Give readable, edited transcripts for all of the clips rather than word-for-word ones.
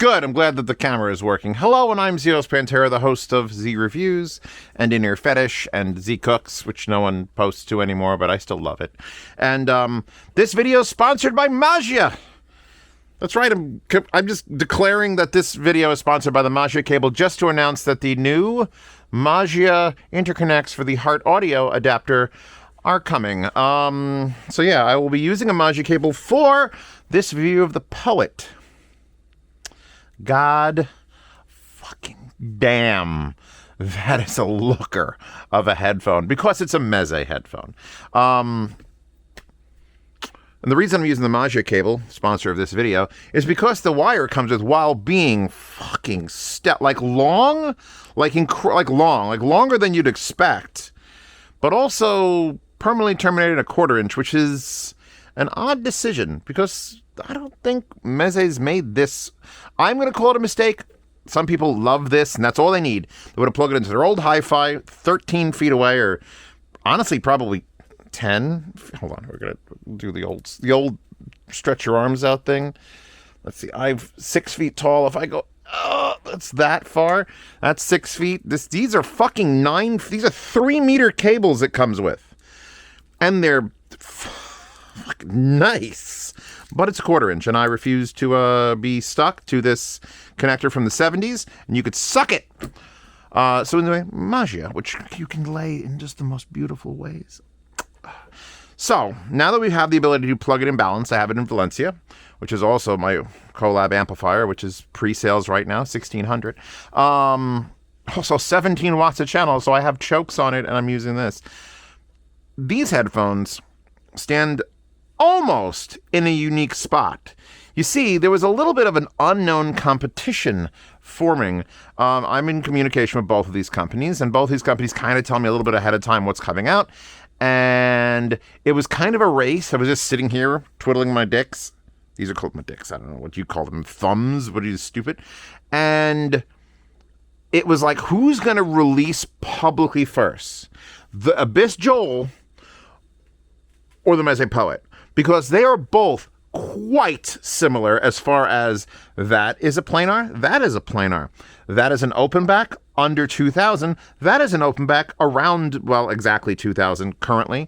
Good. I'm glad that the camera is working. Hello, and I'm Zeospantera, the host of Z Reviews and In Ear Fetish and Z Cooks, which no one posts to anymore, but I still love it. And this video is sponsored by Meze. That's right. I'm just declaring that this video is sponsored by the Meze cable just to announce that the new Meze interconnects for the Heart Audio adapter are coming. So yeah, I will be using a Meze cable for this review of The Poet. God fucking damn, that is a looker of a headphone, because it's a Meze headphone. And the reason I'm using the Meze cable, sponsor of this video, is because the wire comes with, while being fucking longer than you'd expect, but also permanently terminated a 1/4 inch, which is an odd decision because I don't think Meze's made this. I'm going to call it a mistake. Some people love this, and that's all they need. They would have plugged it into their old hi-fi 13 feet away, or honestly, probably 10. Hold on, we're going to do the old stretch your arms out thing. Let's see, I'm 6 feet tall. If I go, that's that far. That's 6 feet. These are fucking 9. These are 3-meter cables it comes with. And they're fucking nice. But it's a 1/4 inch, and I refuse to be stuck to this connector from the 70s, and you could suck it. So anyway, Meze, which you can lay in just the most beautiful ways. So, now that we have the ability to plug it in balance, I have it in Valencia, which is also my collab amplifier, which is pre-sales right now, $1,600. Also 17 watts a channel, so I have chokes on it, and I'm using this. These headphones stand almost in a unique spot. You see, there was a little bit of an unknown competition forming. I'm in communication with both of these companies, and both these companies kind of tell me a little bit ahead of time what's coming out. And it was kind of a race. I was just sitting here twiddling my dicks. These are called my dicks. I don't know what you call them. Thumbs? What are you, stupid? And it was like, who's going to release publicly first? The Abyss Joal or the Meze Poet? Because they are both quite similar as far as that is a planar, that is a planar. That is an open back under 2,000. That is an open back around, well, exactly 2,000 currently.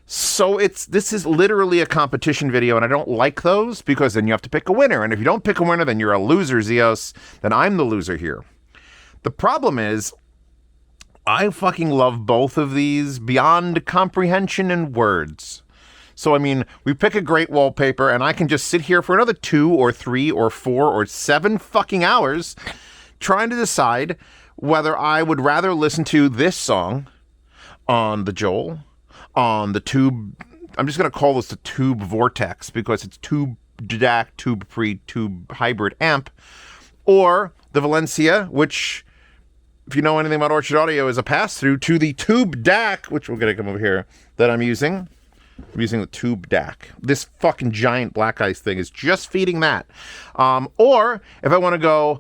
So this is literally a competition video, and I don't like those because then you have to pick a winner. And if you don't pick a winner, then you're a loser, Zeos. Then I'm the loser here. The problem is, I fucking love both of these beyond comprehension and words. So, I mean, we pick a great wallpaper, and I can just sit here for another 2 or 3 or 4 or 7 fucking hours trying to decide whether I would rather listen to this song on the Joal, on the Tube. I'm just going to call this the Tube Vortex because it's Tube DAC, Tube Pre, Tube Hybrid Amp, or the Valencia, which, if you know anything about Orchard Audio, is a pass-through to the Tube DAC, which we're going to come over here, that I'm using. I'm using the Tube DAC. This fucking giant black ice thing is just feeding that. Or if I want to go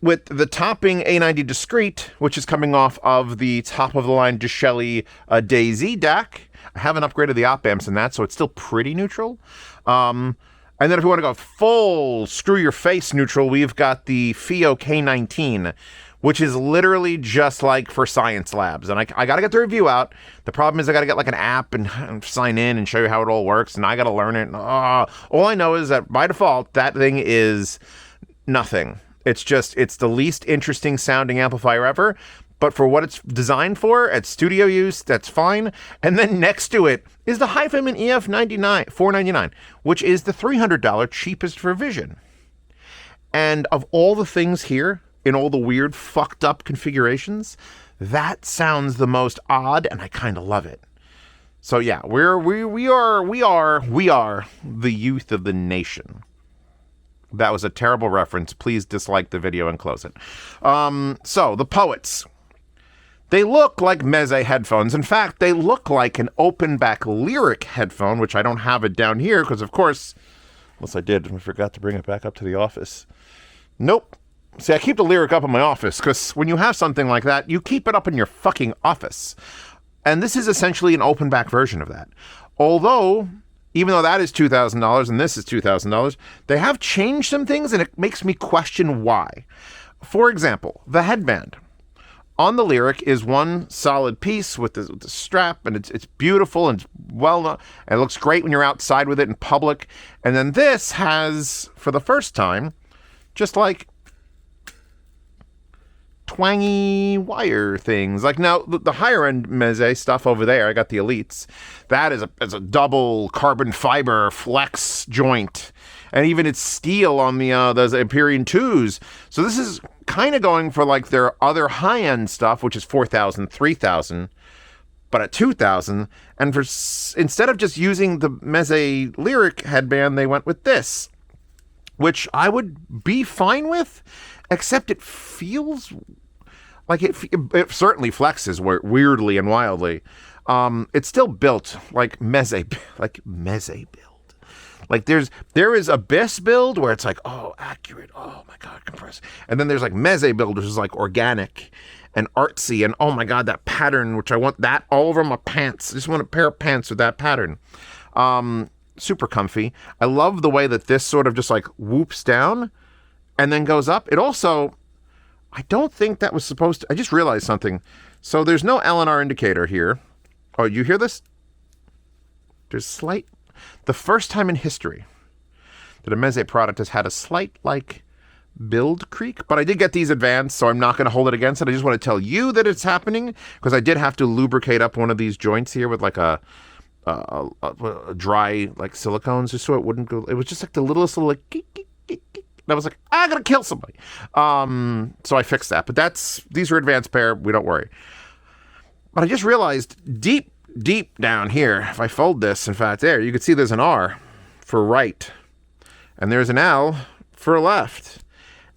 with the topping A90 Discreet, which is coming off of the top-of-the-line Dishelli DayZ DAC. I haven't upgraded the op amps in that, so it's still pretty neutral. And then if we want to go full screw-your-face neutral, we've got the FIO K19, which is literally just like for science labs. And I got to get the review out. The problem is I got to get like an app and sign in and show you how it all works. And I got to learn it. All I know is that by default, that thing is nothing. It's the least interesting sounding amplifier ever. But for what it's designed for, at studio use, that's fine. And then next to it is the HiFiMan EF99, $499, which is the $300 cheapest revision. And of all the things here, in all the weird, fucked up configurations, that sounds the most odd, and I kind of love it. So yeah, we are the youth of the nation. That was a terrible reference. Please dislike the video and close it. So the Poets. They look like Meze headphones. In fact, they look like an open back Lyric headphone, which I don't have it down here because, of course, unless I did, I forgot to bring it back up to the office. Nope. See, I keep the Lyric up in my office because when you have something like that, you keep it up in your fucking office. And this is essentially an open back version of that. Although even though that is $2,000 and this is $2,000, they have changed some things, and it makes me question why. For example, the headband on the Lyric is one solid piece with the strap, and it's beautiful and and it looks great when you're outside with it in public. And then this has, for the first time, just like twangy wire things. Like now, the higher end Meze stuff over there, I got the Elites. That is a double carbon fiber flex joint, and even it's steel on those Empyrean 2s. So this is kind of going for like their other high end stuff, which is 4,000, 3,000, but at 2,000. And instead of just using the Meze Lyric headband, they went with this, which I would be fine with, except it feels like it certainly flexes weirdly and wildly. It's still built like Meze build. Like there is Abyss build where it's like, oh, accurate, oh my god, compressed. And then there's like Meze build, which is like organic and artsy, and oh my god, that pattern, which I want that all over my pants. I just want a pair of pants with that pattern. Super comfy. I love the way that this sort of just like whoops down and then goes up. It also, I don't think that was supposed to, I just realized something. So there's no LNR indicator here. Oh, you hear this? There's the first time in history that a Meze product has had a slight like build creak, but I did get these advanced, so I'm not going to hold it against it. I just want to tell you that it's happening, because I did have to lubricate up one of these joints here with like a dry like silicones, just so it wouldn't go. It was just like the littlest little like geek, geek, geek, geek. And I was like, I gotta kill somebody. So I fixed that. But these are advanced pair. We don't worry. But I just realized deep down here, if I fold this, in fact, there, you can see there's an R for right, and there's an L for left,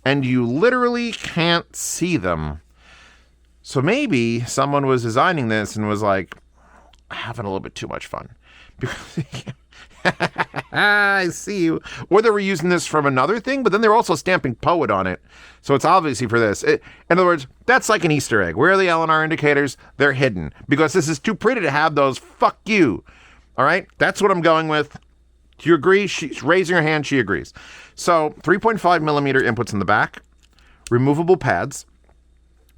and you literally can't see them. So maybe someone was designing this and was like, having a little bit too much fun. Because I see you. Or they were using this from another thing, but then they're also stamping Poet on it. So it's obviously for this. In other words, that's like an Easter egg. Where are the LNR indicators? They're hidden. Because this is too pretty to have those. Fuck you. All right? That's what I'm going with. Do you agree? She's raising her hand. She agrees. So 3.5 millimeter inputs in the back. Removable pads.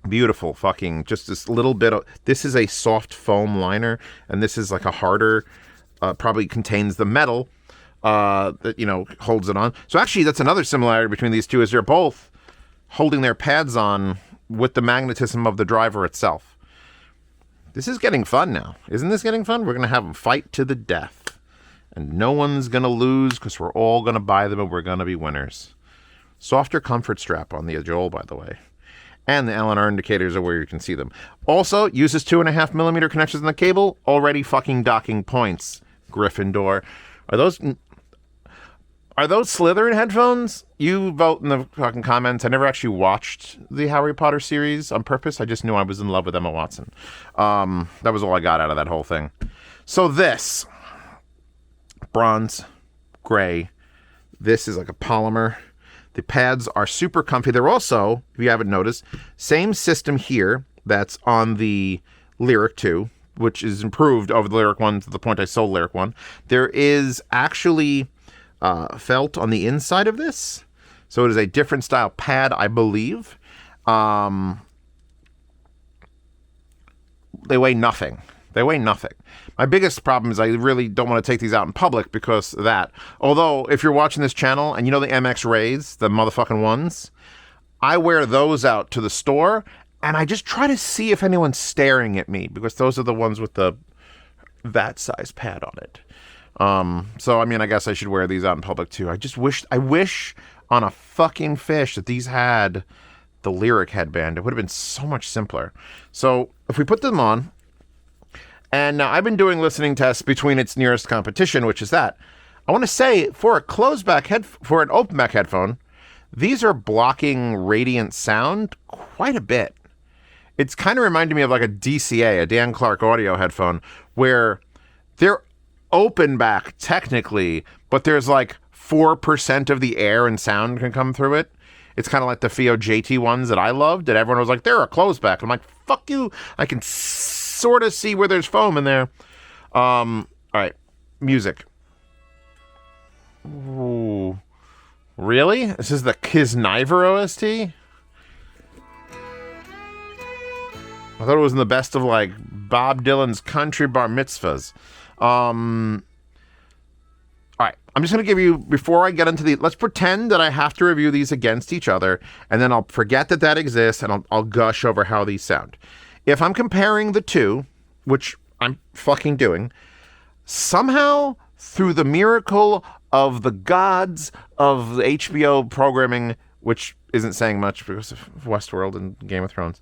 Beautiful fucking, just this little bit of, this is a soft foam liner, and this is like a harder, probably contains the metal that, holds it on. So actually, that's another similarity between these two, is they're both holding their pads on with the magnetism of the driver itself. This is getting fun now. Isn't this getting fun? We're going to have a fight to the death, and no one's going to lose, because we're all going to buy them, and we're going to be winners. Softer comfort strap on the Joal, by the way. And the LNR indicators are where you can see them. Also, uses 2.5 millimeter connections in the cable. Already fucking docking points. Gryffindor. Are those Slytherin headphones? You vote in the fucking comments. I never actually watched the Harry Potter series on purpose. I just knew I was in love with Emma Watson. That was all I got out of that whole thing. So this. Bronze. Gray. This is like a polymer. The pads are super comfy. They're also, if you haven't noticed, same system here that's on the Lyric 2, which is improved over the Lyric 1 to the point I sold Lyric 1. There is actually felt on the inside of this. So it is a different style pad, I believe. They weigh nothing. My biggest problem is I really don't want to take these out in public because of that. Although, if you're watching this channel and you know the MX Rays, the motherfucking ones, I wear those out to the store and I just try to see if anyone's staring at me, because those are the ones with that size pad on it. So, I mean, I guess I should wear these out in public too. I wish on a fucking fish that these had the Lyric headband. It would have been so much simpler. So, if we put them on, and now I've been doing listening tests between its nearest competition, which is that. I want to say, for a for an open back headphone, these are blocking radiant sound quite a bit. It's kind of reminding me of like a DCA, a Dan Clark audio headphone, where they're open back technically, but there's like 4% of the air and sound can come through it. It's kind of like the Fio JT ones that I loved, and everyone was like, they're a closed back. I'm like, fuck you. I can sort of see where there's foam in there. All right, music. Ooh. Really? This is the Kisniver OST? I thought it was in the best of, like, Bob Dylan's country bar mitzvahs. All right. I'm just going to give you, before I get into let's pretend that I have to review these against each other, and then I'll forget that exists, and I'll gush over how these sound. If I'm comparing the two, which I'm fucking doing, somehow, through the miracle of the gods of the HBO programming, which isn't saying much because of Westworld and Game of Thrones,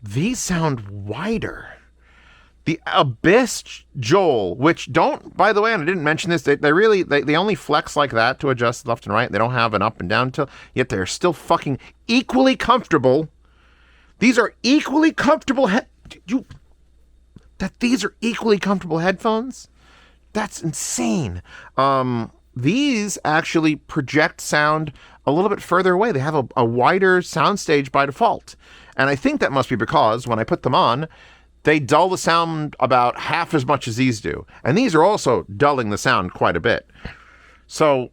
these sound wider. The Abyss Joal, which don't, by the way, and I didn't mention this, they only flex like that to adjust left and right. They don't have an up and down tilt, yet they're still fucking equally comfortable. These are equally comfortable these are equally comfortable headphones? That's insane. These actually project sound a little bit further away. They have a wider soundstage by default. And I think that must be because when I put them on, they dull the sound about half as much as these do. And these are also dulling the sound quite a bit. So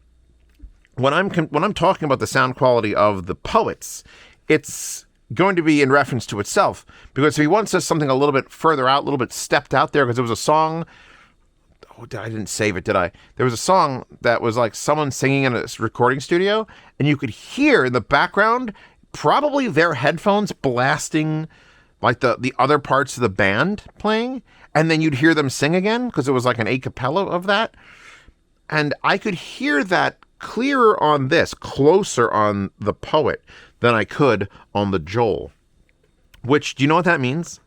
when I'm talking about the sound quality of the Poets, it's going to be in reference to itself. Because if he wants us something a little bit further out, a little bit stepped out there, because there was a song... Oh, I didn't save it, did I? There was a song that was like someone singing in a recording studio, and you could hear in the background probably their headphones blasting like the other parts of the band playing, and then you'd hear them sing again because it was like an a cappella of that. And I could hear that clearer on this, closer on the Poet than I could on the Joal. Which, do you know what that means?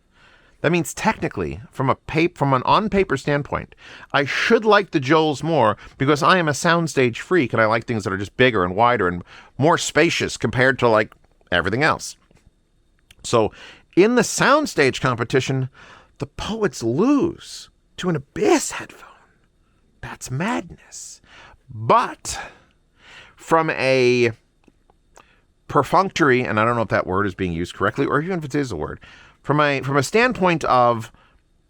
That means technically, from an on-paper standpoint, I should like the Joals more because I am a soundstage freak and I like things that are just bigger and wider and more spacious compared to like everything else. So in the soundstage competition, the Poets lose to an Abyss headphone. That's madness. But from a perfunctory, and I don't know if that word is being used correctly or even if it is a word, from a standpoint of,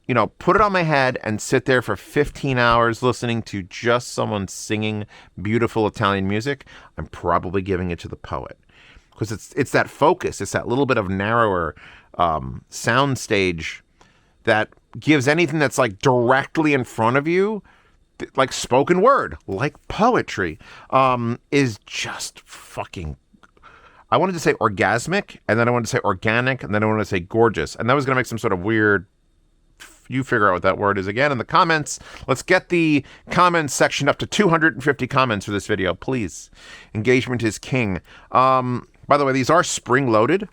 you know, put it on my head and sit there for 15 hours listening to just someone singing beautiful Italian music, I'm probably giving it to the Poet. Because it's that focus, it's that little bit of narrower soundstage that gives anything that's like directly in front of you, like spoken word, like poetry, is just fucking... I wanted to say orgasmic, and then I wanted to say organic, and then I wanted to say gorgeous. And that was going to make some sort of weird... You figure out what that word is again in the comments. Let's get the comments section up to 250 comments for this video, please. Engagement is king. By the way, these are spring-loaded,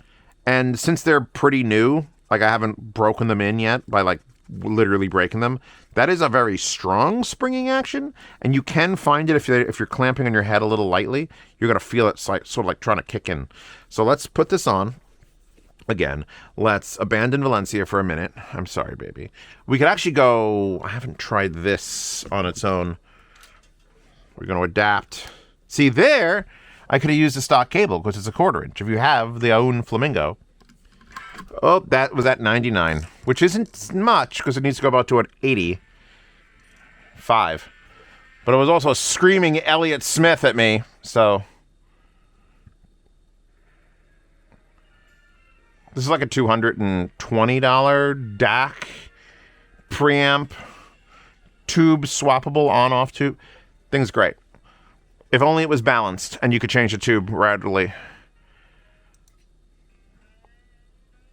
and since they're pretty new, like I haven't broken them in yet by like literally breaking them, that is a very strong springing action, and you can find it if you're clamping on your head a little lightly. You're going to feel it sort of like trying to kick in. So let's put this on. Again, let's abandon Valencia for a minute. I'm sorry, baby. We could actually go... I haven't tried this on its own. We're going to adapt. See, there, I could have used a stock cable because it's a 1/4 inch. If you have the own Flamingo... Oh, that was at 99, which isn't much because it needs to go about to an 85. But it was also screaming Elliott Smith at me, so... This is like a $220 DAC preamp, tube swappable on-off tube. Thing's great. If only it was balanced and you could change the tube readily.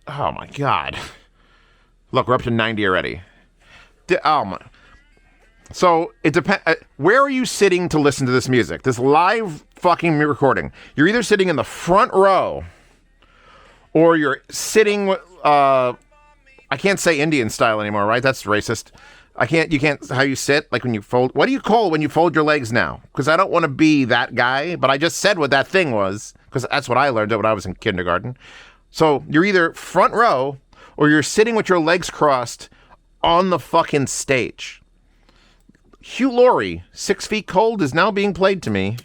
Oh my God. Look, we're up to 90 already. Oh my. So it depends. Where are you sitting to listen to this music? This live fucking recording. You're either sitting in the front row, or you're sitting. I can't say Indian style anymore, right? That's racist. You can't. How you sit? Like when you fold. What do you call when you fold your legs now? Because I don't want to be that guy. But I just said what that thing was because that's what I learned when I was in kindergarten. So you're either front row or you're sitting with your legs crossed on the fucking stage. Hugh Laurie, 6 Feet Cold, is now being played to me.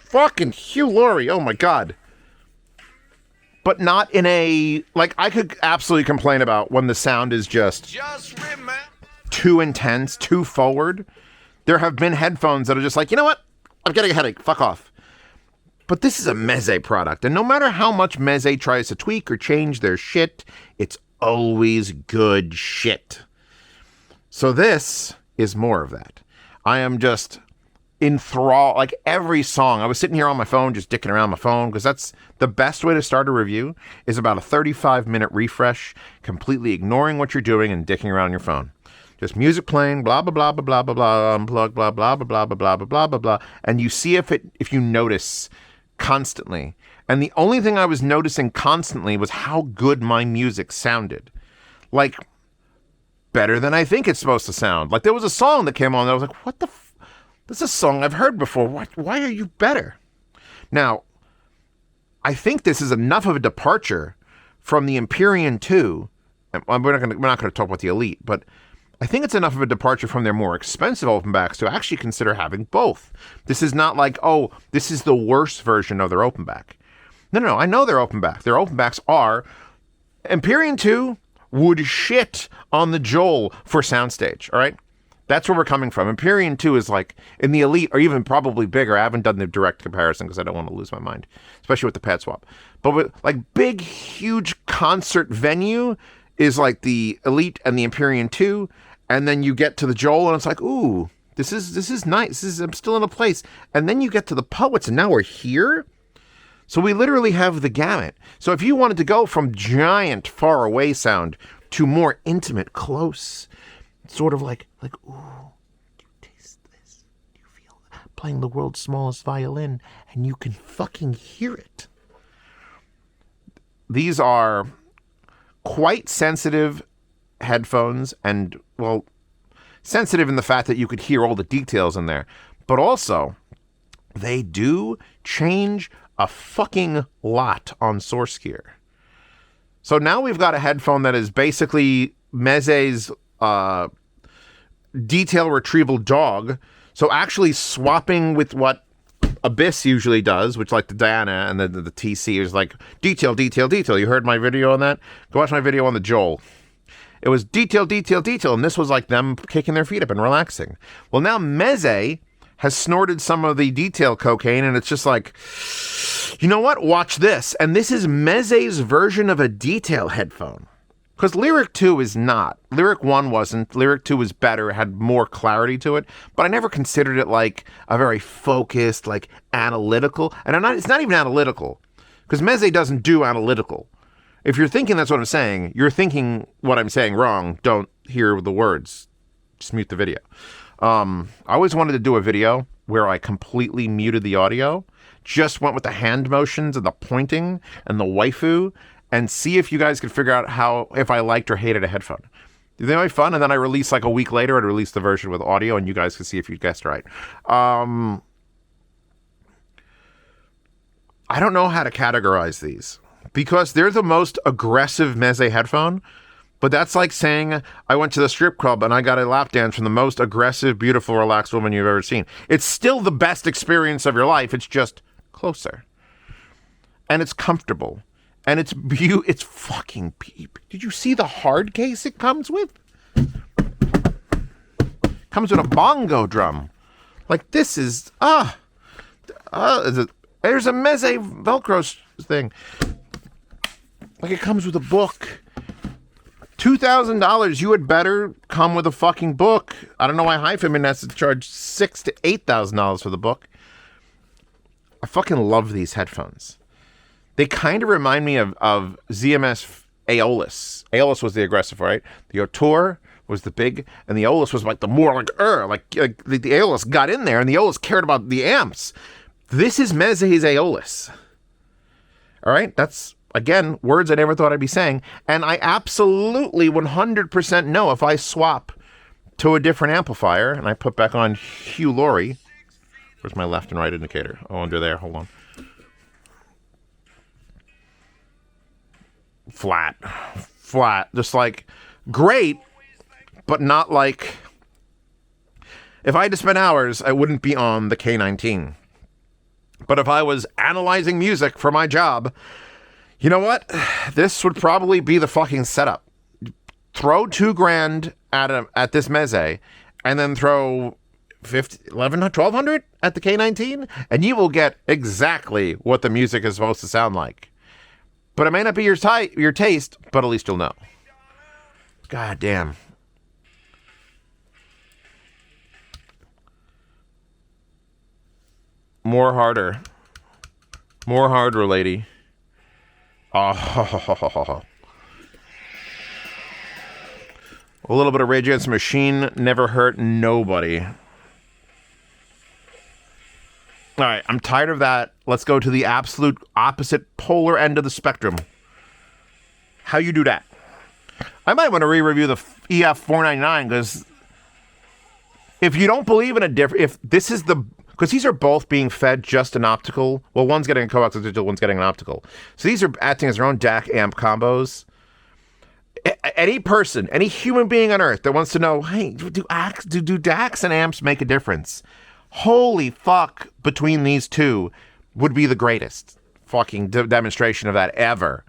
Fucking Hugh Laurie, oh my God. But not in a... Like, I could absolutely complain about when the sound is just... too intense, too forward. There have been headphones that are just like, you know what? I'm getting a headache. Fuck off. But this is a Meze product, and no matter how much Meze tries to tweak or change their shit, it's always good shit. So this is more of that. I am just enthralled. Like every song, I was sitting here on my phone, just dicking around my phone, because that's the best way to start a review, is about a 35-minute refresh, completely ignoring what you're doing and dicking around your phone. Just music playing, blah, blah, blah, blah, blah, blah, blah, unplug, blah, blah, blah, blah, blah, blah, blah, blah, blah, and you see if you notice constantly. And the only thing I was noticing constantly was how good my music sounded. Like, better than I think it's supposed to sound. Like, there was a song that came on that I was like, what the this is a song I've heard before. Why are you better? Now, I think this is enough of a departure from the Empyrean 2. And we're not going to talk about the Elite, but I think it's enough of a departure from their more expensive open backs to actually consider having both. This is not like, oh, this is the worst version of their open back. No, I know their open back. Their open backs are Empyrean 2 would shit on the Joal for soundstage, all right? That's where we're coming from. Empyrean 2 is like, in the Elite, or even probably bigger. I haven't done the direct comparison because I don't want to lose my mind, especially with the pad swap. But with like big, huge concert venue is like the Elite and the Empyrean 2, and then you get to the Joal, and it's like, ooh, this is nice. I'm still in a place. And then you get to the Poets, and now we're here? So we literally have the gamut. So if you wanted to go from giant, far away sound to more intimate, close, sort of like, ooh, you taste this. You feel playing the world's smallest violin, and you can fucking hear it. These are quite sensitive headphones, and, well, sensitive in the fact that you could hear all the details in there, but also they do change a fucking lot on source gear. So now we've got a headphone that is basically Meze's detail retrieval dog. So actually swapping with what Abyss usually does, which like the Diana and the TC is like detail. You heard my video on that? Go watch my video on the Joal. It was detail, and this was like them kicking their feet up and relaxing. Well, now Meze has snorted some of the detail cocaine, and it's just like, you know what? Watch this. And this is Meze's version of a detail headphone. Because Lyric 2 is not. Lyric 1 wasn't. Lyric 2 was better, had more clarity to it. But I never considered it like a very focused, like analytical. And it's not even analytical. Because Meze doesn't do analytical. If you're thinking that's what I'm saying, you're thinking what I'm saying wrong. Don't hear the words. Just mute the video. I always wanted to do a video where I completely muted the audio, just went with the hand motions and the pointing and the waifu, and see if you guys could figure out if I liked or hated a headphone. They might be fun, and then I release like a week later, I'd release the version with audio, and you guys could see if you guessed right. I don't know how to categorize these, because they're the most aggressive Meze headphone. But that's like saying I went to the strip club and I got a lap dance from the most aggressive, beautiful, relaxed woman you've ever seen. It's still the best experience of your life. It's just closer. And it's comfortable. And it's fucking beep. Did you see the hard case it comes with? Comes with a bongo drum. Like this is, there's a Meze Velcro thing. Like it comes with a book. $2,000, you had better come with a fucking book. I don't know why Hyphen has to charge $6,000 to $8,000 for the book. I fucking love these headphones. They kind of remind me of ZMS Aeolus. Aeolus was the aggressive, right? The Otor was the big, and the Aeolus was like the more like the Aeolus got in there, and the Aeolus cared about the amps. This is Meze's Aeolus. All right, that's. Again, words I never thought I'd be saying. And I absolutely 100% know if I swap to a different amplifier and I put back on Hugh Laurie. Where's my left and right indicator? Oh, under there. Hold on. Flat. Just like great, but not like. If I had to spend hours, I wouldn't be on the K19. But if I was analyzing music for my job, you know what? This would probably be the fucking setup. throw $2,000 at this Meze, and then throw 1,200 at the K19, and you will get exactly what the music is supposed to sound like. But it may not be your taste, but at least you'll know. God damn. More harder, lady. Oh. A little bit of Rage Against the Machine never hurt nobody. All right, I'm tired of that. Let's go to the absolute opposite polar end of the spectrum. How you do that? I might want to re-review the EF499 because if you don't believe in a different, if this is the, because these are both being fed just an optical. Well, one's getting a coaxial digital, one's getting an optical. So these are acting as their own DAC amp combos. Any person, any human being on Earth that wants to know, hey, do DACs and amps make a difference? Holy fuck, between these two would be the greatest fucking demonstration of that ever.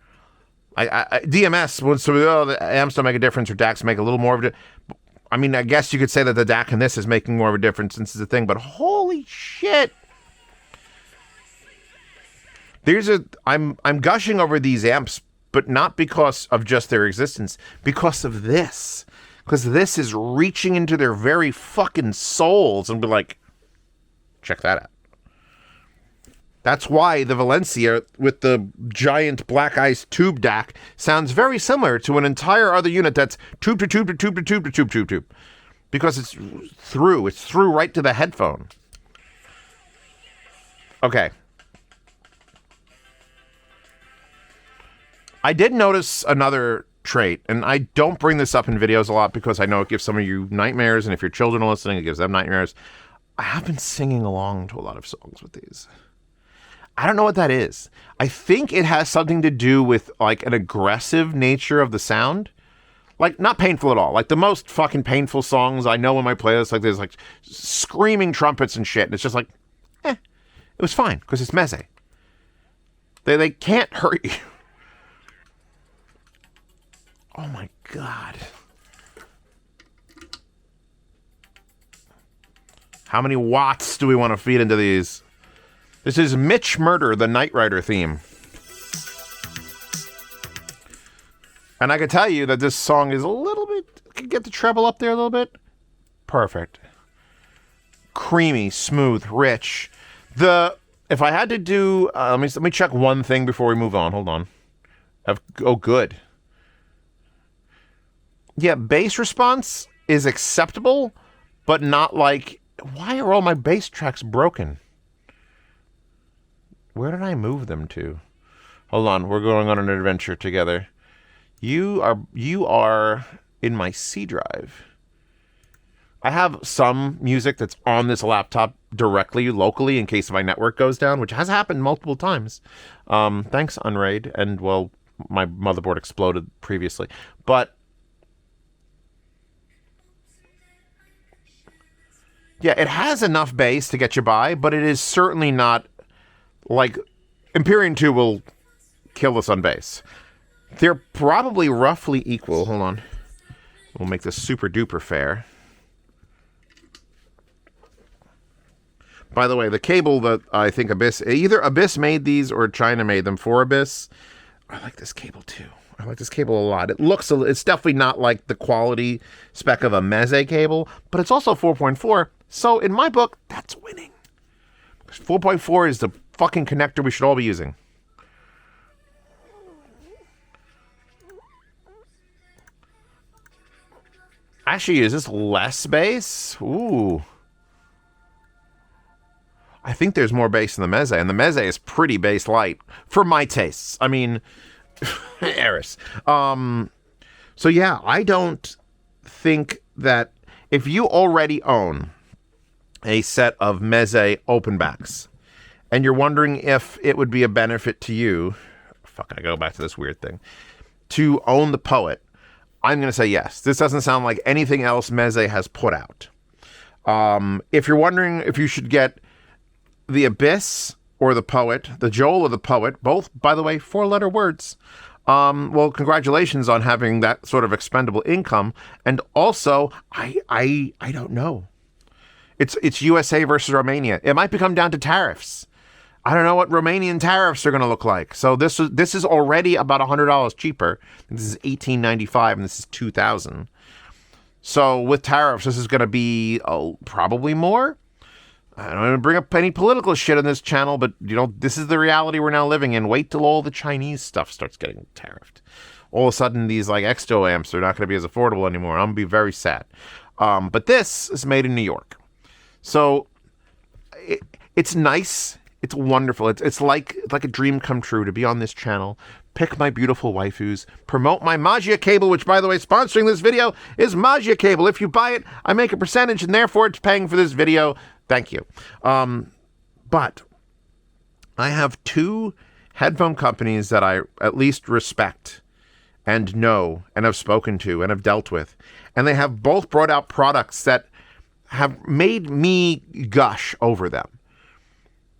DMS would say, oh, the amps don't make a difference or DACs make a little more of it. I mean, I guess you could say that the DAC in this is making more of a difference since it's a thing, but holy shit. I'm gushing over these amps, but not because of just their existence, because of this. Because this is reaching into their very fucking souls and be like, check that out. That's why the Valencia with the giant black ice tube DAC sounds very similar to an entire other unit that's tube to tube to tube to tube to tube to tube. Because it's through right to the headphone. Okay. I did notice another trait, and I don't bring this up in videos a lot because I know it gives some of you nightmares, and if your children are listening, it gives them nightmares. I have been singing along to a lot of songs with these. I don't know what that is. I think it has something to do with, like, an aggressive nature of the sound. Like, not painful at all. Like, the most fucking painful songs I know in my playlist, like, there's, like, screaming trumpets and shit, and it's just like, it was fine, because it's Meze. They can't hurt you. Oh my god. How many watts do we want to feed into these? This is Mitch Murder, the Knight Rider theme. And I can tell you that this song is a little bit, can get the treble up there a little bit. Perfect. Creamy, smooth, rich. If I had to do, let me check one thing before we move on. Hold on. Oh, good. Yeah, bass response is acceptable, but not like, why are all my bass tracks broken? Where did I move them to? Hold on, we're going on an adventure together. You are in my C drive. I have some music that's on this laptop directly, locally, in case my network goes down, which has happened multiple times. Thanks, Unraid, and, well, my motherboard exploded previously. But yeah, it has enough bass to get you by, but it is certainly not like Empyrean 2 will kill us on bass. They're probably roughly equal. Hold on. We'll make this super duper fair. By the way, the cable that I think either Abyss made these or China made them for Abyss. I like this cable too. I like this cable a lot. It's definitely not like the quality spec of a Meze cable, but it's also 4.4. So in my book, that's winning. 4.4 is the fucking connector we should all be using. Actually, is this less bass? Ooh. I think there's more bass in the Meze, and the Meze is pretty bass light for my tastes. I mean, Eris. So yeah, I don't think that if you already own a set of Meze open backs, and you're wondering if it would be a benefit to you, I go back to this weird thing, to own the Poet, I'm going to say yes. This doesn't sound like anything else Meze has put out. If you're wondering if you should get the Abyss or the Poet, the Joal or the Poet, both, by the way, 4-letter words, Well, congratulations on having that sort of expendable income. And also, I don't know. It's USA versus Romania. It might become down to tariffs. I don't know what Romanian tariffs are going to look like. So this is already about $100 cheaper. This is $18.95 and this is $2,000. So with tariffs, this is going to be probably more. I don't even bring up any political shit on this channel, but this is the reality we're now living in. Wait till all the Chinese stuff starts getting tariffed. All of a sudden, these like extra amps are not going to be as affordable anymore. I'm going to be very sad. But this is made in New York. So it's nice. It's wonderful. It's like a dream come true to be on this channel, pick my beautiful waifus, promote my Meze cable, which, by the way, sponsoring this video is Meze cable. If you buy it, I make a percentage, and therefore it's paying for this video. Thank you. But I have two headphone companies that I at least respect and know and have spoken to and have dealt with. And they have both brought out products that have made me gush over them.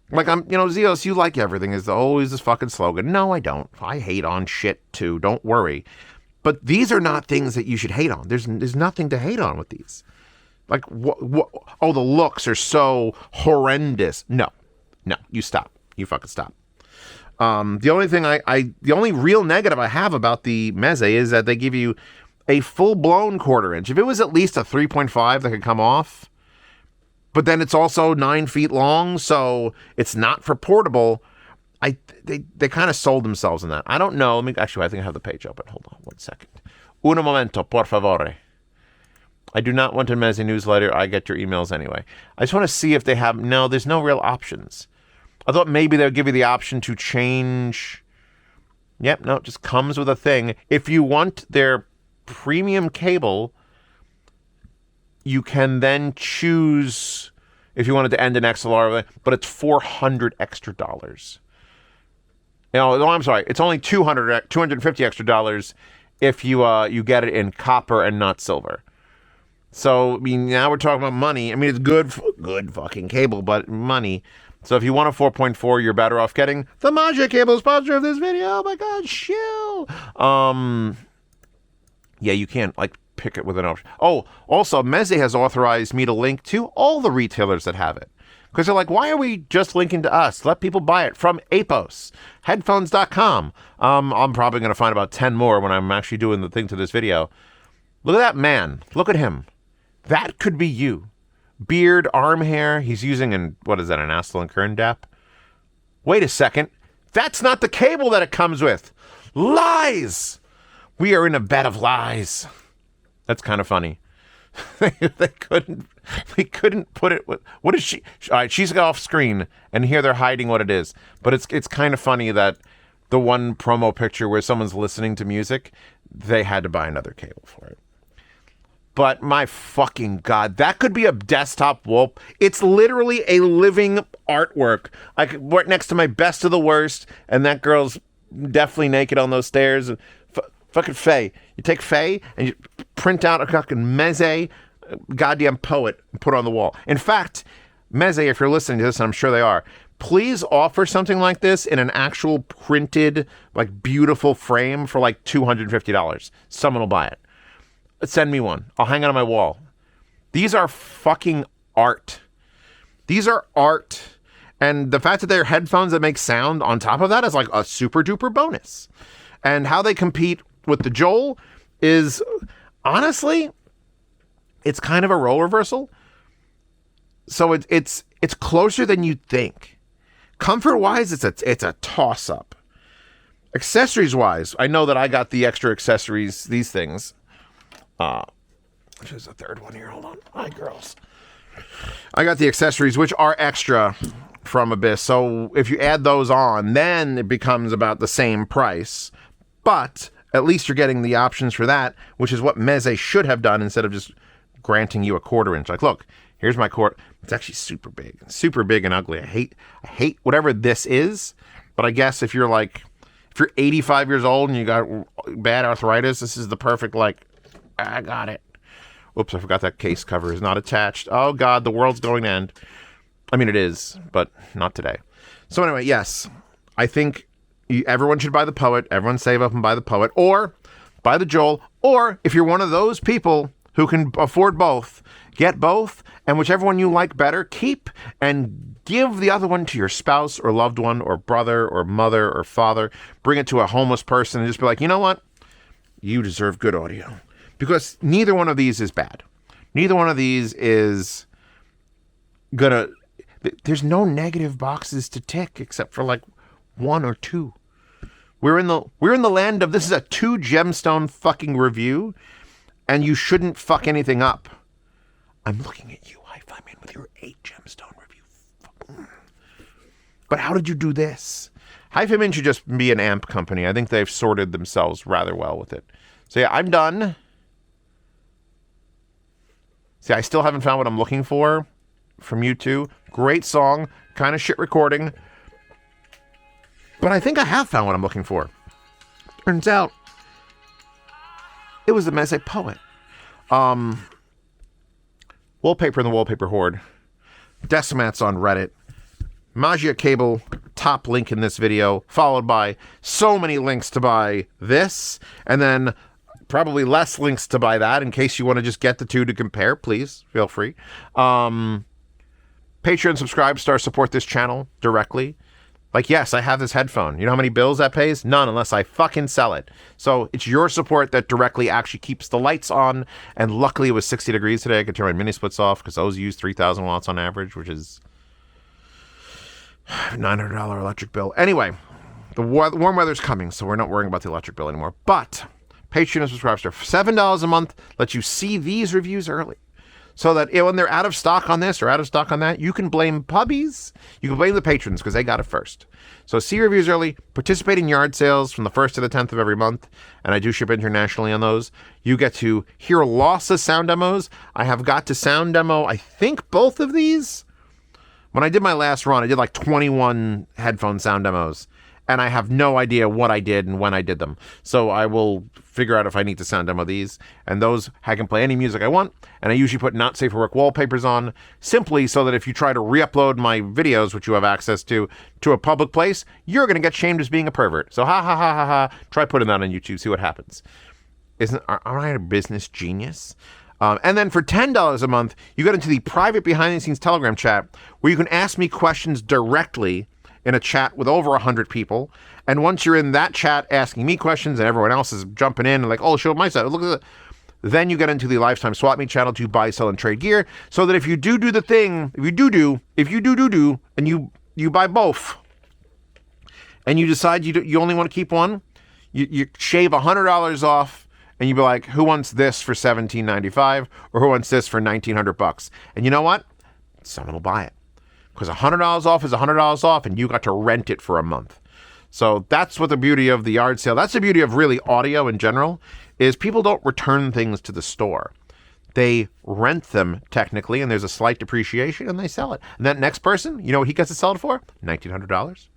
Like, Zeos, you like everything is always this fucking slogan. No, I don't. I hate on shit too. Don't worry. But these are not things that you should hate on. There's nothing to hate on with these. Like, oh, the looks are so horrendous. No, you stop. You fucking stop. The only thing the only real negative I have about the Meze is that they give you a full-blown quarter-inch. If it was at least a 3.5 that could come off, but then it's also 9 feet long, so it's not for portable, they kind of sold themselves in that. I don't know. Actually, I think I have the page open. Hold on 1 second. Un momento, por favore. I do not want a Meze newsletter. I get your emails anyway. I just want to see if they have... No, there's no real options. I thought maybe they'll give you the option to change... Yep, no, it just comes with a thing. If you want their premium cable, you can then choose if you wanted to end in XLR, but it's $400 extra. No, I'm sorry. It's only $250 extra if you get it in copper and not silver. So, now we're talking about money. It's good fucking cable, but money. So if you want a 4.4, you're better off getting the Meze cable, sponsor of this video. Oh my God, shill. Yeah, you can't, pick it with an option. Oh, also, Meze has authorized me to link to all the retailers that have it. Because they're like, why are we just linking to us? Let people buy it from Apos, headphones.com. I'm probably going to find about 10 more when I'm actually doing the thing to this video. Look at that man. Look at him. That could be you. Beard, arm hair. He's using an Astel and Kern DAP? Wait a second. That's not the cable that it comes with. Lies! We are in a bed of lies. That's kind of funny. they couldn't put it with... What is she... All right, she's off screen, and here they're hiding what it is. But it's kind of funny that the one promo picture where someone's listening to music, they had to buy another cable for it. But my fucking God, that could be a desktop wall. It's literally a living artwork. I could work next to my best of the worst, and that girl's definitely naked on those stairs. Fucking Faye. You take Faye and you print out a fucking Meze goddamn poet and put it on the wall. In fact, Meze, if you're listening to this, and I'm sure they are, please offer something like this in an actual printed, beautiful frame for $250. Someone will buy it. Send me one. I'll hang it on my wall. These are fucking art. These are art. And the fact that they're headphones that make sound on top of that is a super duper bonus. And how they compete with the Joal is, honestly, it's kind of a role reversal. So it's closer than you'd think. Comfort-wise, it's a toss-up. Accessories-wise, I know that I got the extra accessories, these things. There's a third one here. Hold on. Hi, girls. I got the accessories, which are extra from Abyss. So if you add those on, then it becomes about the same price. But at least you're getting the options for that, which is what Meze should have done instead of just granting you a quarter-inch. Look, here's my quarter. It's actually super big and ugly. I hate whatever this is. But I guess if you're 85 years old and you got bad arthritis, this is the perfect I got it. Oops, I forgot that case cover is not attached. Oh, God, the world's going to end. It is, but not today. So anyway, yes, I think Everyone should buy the Poet. Everyone save up and buy the Poet. Or buy the Joal. Or if you're one of those people who can afford both, get both. And whichever one you like better, keep and give the other one to your spouse or loved one or brother or mother or father. Bring it to a homeless person and just be like, you know what? You deserve good audio. Because neither one of these is bad. Neither one of these is gonna... There's no negative boxes to tick except for like one or two. We're in the land of, this is a 2 gemstone fucking review, and you shouldn't fuck anything up. I'm looking at you, Hi-Fi Man, with your 8 gemstone review. But how did you do this? Hi-Fi Man should just be an amp company. I think they've sorted themselves rather well with it. So yeah, I'm done. See, I still haven't found what I'm looking for from you two. Great song, kind of shit recording. But I think I have found what I'm looking for. Turns out, it was the Meze Poet. Wallpaper in the Wallpaper Horde. Decimats on Reddit. Magia Cable, top link in this video, followed by so many links to buy this, and then probably less links to buy that in case you want to just get the two to compare. Please, feel free. Patreon subscribe, star support this channel directly. Like, yes, I have this headphone. You know how many bills that pays? None, unless I fucking sell it. So it's your support that directly actually keeps the lights on. And luckily it was 60 degrees today. I could turn my mini splits off because those use 3,000 watts on average, which is $900 electric bill. Anyway, the warm weather's coming, so we're not worrying about the electric bill anymore. But Patreon and subscribe for $7 a month lets you see these reviews early. So that when they're out of stock on this or out of stock on that, you can blame puppies. You can blame the patrons because they got it first. So see reviews early, participate in yard sales from the 1st to the 10th of every month, and I do ship internationally on those. You get to hear lots of sound demos. I have got to sound demo, I think, both of these. When I did my last run, I did like 21 headphone sound demos. And I have no idea what I did and when I did them. So I will figure out if I need to sound demo these. And those, I can play any music I want. And I usually put not safe for work wallpapers on, simply so that if you try to re-upload my videos, which you have access to a public place, you're going to get shamed as being a pervert. So ha ha ha ha ha. Try putting that on YouTube, see what happens. Aren't I a business genius? And then for $10 a month, you get into the private behind-the-scenes Telegram chat where you can ask me questions directly in a chat with over 100 people. And once you're in that chat asking me questions and everyone else is jumping in and like, oh, show my side, look at that. Then you get into the Lifetime Swap Meet channel to buy, sell, and trade gear. So that if you do the thing, if you do, and you buy both, and you decide you only want to keep one, you shave $100 off, and you be like, who wants this for $17.95, or who wants this for $1,900? And you know what? Someone will buy it. Because $100 off is $100 off, and you got to rent it for a month. So that's what the beauty of the yard sale. That's the beauty of really audio in general, is people don't return things to the store. They rent them technically, and there's a slight depreciation, and they sell it. And that next person, you know what he gets to sell it for? $1,900,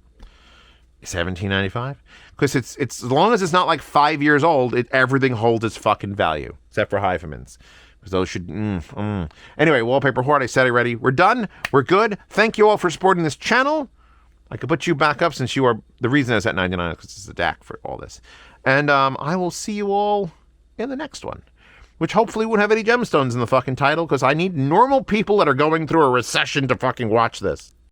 $1,795. Because it's as long as it's not like 5 years old, everything holds its fucking value, except for Hyphamans. Because those should... Anyway, Wallpaper Horde, I said it already. We're done. We're good. Thank you all for supporting this channel. I could put you back up since you are... The reason it's at 99 is because it's a DAC for all this. And I will see you all in the next one. Which hopefully won't have any gemstones in the fucking title, because I need normal people that are going through a recession to fucking watch this.